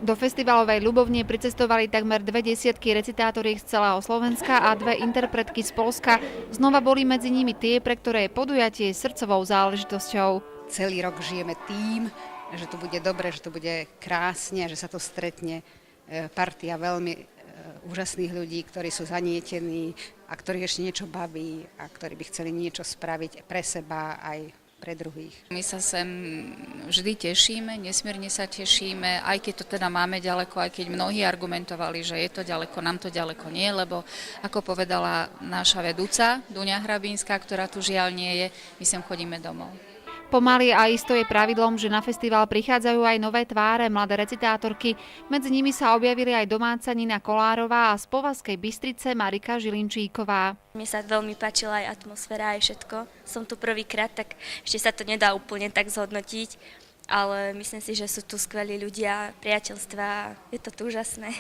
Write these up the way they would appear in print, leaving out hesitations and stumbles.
Do festivalovej Ľubovne pricestovali takmer 20 recitátoriek z celého Slovenska a 2 interpretky z Poľska. Znova boli medzi nimi tie, pre ktoré je podujatie srdcovou záležitosťou. Celý rok žijeme tým, že to bude dobre, že to bude krásne, že sa to stretne partia veľmi úžasných ľudí, ktorí sú zanietení a ktorých ešte niečo baví a ktorí by chceli niečo spraviť pre seba aj pre druhých. My sa sem vždy tešíme, nesmierne sa tešíme, aj keď to teda máme ďaleko, aj keď mnohí argumentovali, že je to ďaleko, nám to ďaleko nie, lebo ako povedala náša vedúca Duňa Hrabínska, ktorá tu žiaľ nie je, my sem chodíme domov. Pomaly a isto je pravidlom, že na festival prichádzajú aj nové tváre, mladé recitátorky. Medzi nimi sa objavili aj domáca Nina Kolárová a z Považskej Bystrice Marika Žilinčíková. Mne sa veľmi páčila aj atmosféra, aj všetko. Som tu prvýkrát, tak ešte sa to nedá úplne tak zhodnotiť, ale myslím si, že sú tu skvelí ľudia, priateľstvá, je to tu úžasné.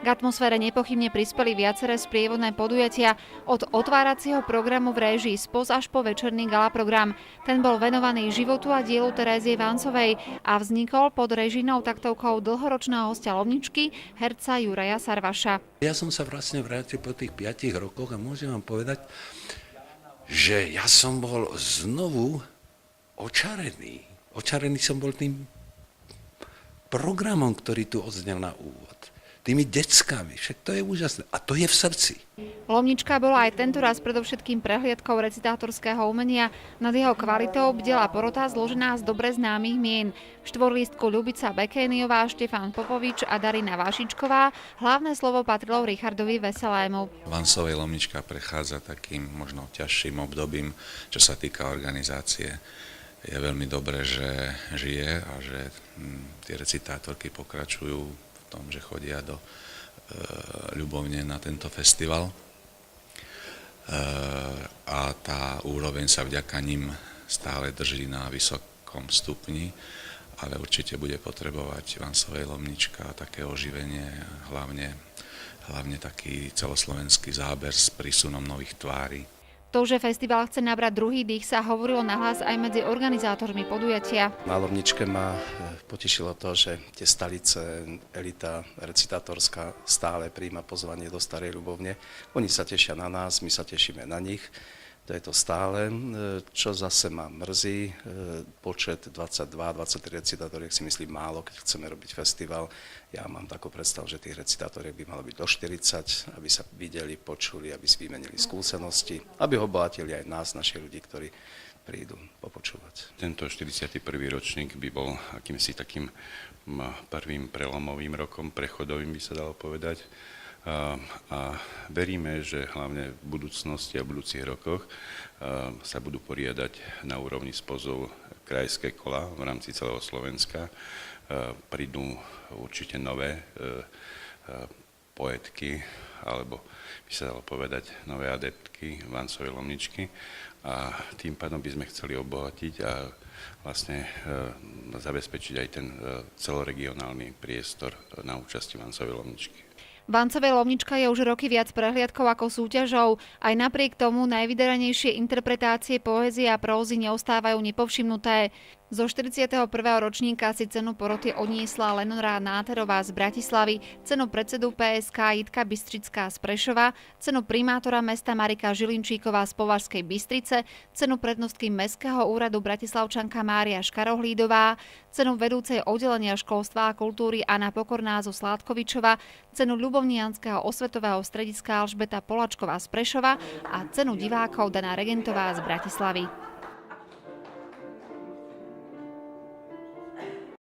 K atmosfére nepochybne prispeli viaceré sprievodné podujatia od otváracieho programu v réžii SPOS až po večerný gala program. Ten bol venovaný životu a dielu Terézie Vancovej a vznikol pod režijnou taktovkou dlhoročného hostia Lomničky, herca Juraja Sarvaša. Ja som sa vlastne vrátil po tých 5 rokoch a môžem vám povedať, že ja som bol znovu očarený. Očarený som bol tým programom, ktorý tu odznel na úvod. Tými deckami, však to je úžasné. A to je v srdci. Lomnička bola aj tento raz predovšetkým prehliadkou recitátorského umenia. Nad jeho kvalitou bdela porota zložená z dobre známych mien. V štvorlístku Ľubica Bekéniová, Štefán Popovič a Darina Vášičková. Hlavné slovo patrilo Richardovi Veselému. Vancovej Lomnička prechádza takým možno ťažším obdobím, čo sa týka organizácie. Je veľmi dobré, že žije a že tie recitátorky pokračujú tom, že chodia do Ľubovne na tento festival. A tá úroveň sa vďaka nim stále drží na vysokom stupni, ale určite bude potrebovať Vancovej Lomnička také oživenie, hlavne taký celoslovenský záber s prísunom nových tvári. To, že festival chce nabrať druhý dých, sa hovorilo nahlas aj medzi organizátormi podujatia. Na Lomničke ma potešilo to, že tie stalice, elita recitátorská stále prijíma pozvanie do Starej Ľubovne. Oni sa tešia na nás, my sa tešíme na nich. To je to stále. Čo zase ma mrzí, počet 22-23 recitátoriek si myslím málo, keď chceme robiť festival. Ja mám takú predstavu, že tých recitátoriek by malo byť do 40, aby sa videli, počuli, aby si vymenili skúsenosti, aby obohatili aj nás, našich ľudí, ktorí prídu popočúvať. Tento 41. ročník by bol akýmsi takým prvým prelomovým rokom, prechodovým by sa dalo povedať. A veríme, že hlavne v budúcnosti a v budúcich rokoch sa budú poriadať na úrovni spozov krajské kola v rámci celého Slovenska. Prídu určite nové poetky, alebo by sa dalo povedať nové adeptky Vancovej Lomničky a tým pádom by sme chceli obohatiť a vlastne zabezpečiť aj ten celoregionálny priestor na účasti Vancovej Lomničky. Vancovej Lomnička je už roky viac prehliadkou ako súťažou. Aj napriek tomu najvydaranejšie interpretácie poézie a prózy neostávajú nepovšimnuté. Zo 41. ročníka si cenu poroty odniesla Leonora Náterová z Bratislavy, cenu predsedu PSK Jitka Bystrická z Prešova, cenu primátora mesta Marika Žilinčíková z Považskej Bystrice, cenu prednostky Mestského úradu Bratislavčanka Mária Škarohlídová, cenu vedúcej oddelenia školstva a kultúry Anna Pokorná zo Sládkovičova, cenu Ľubovnianskeho osvetového strediska Alžbeta Polačková z Prešova a cenu divákov Dana Regentová z Bratislavy.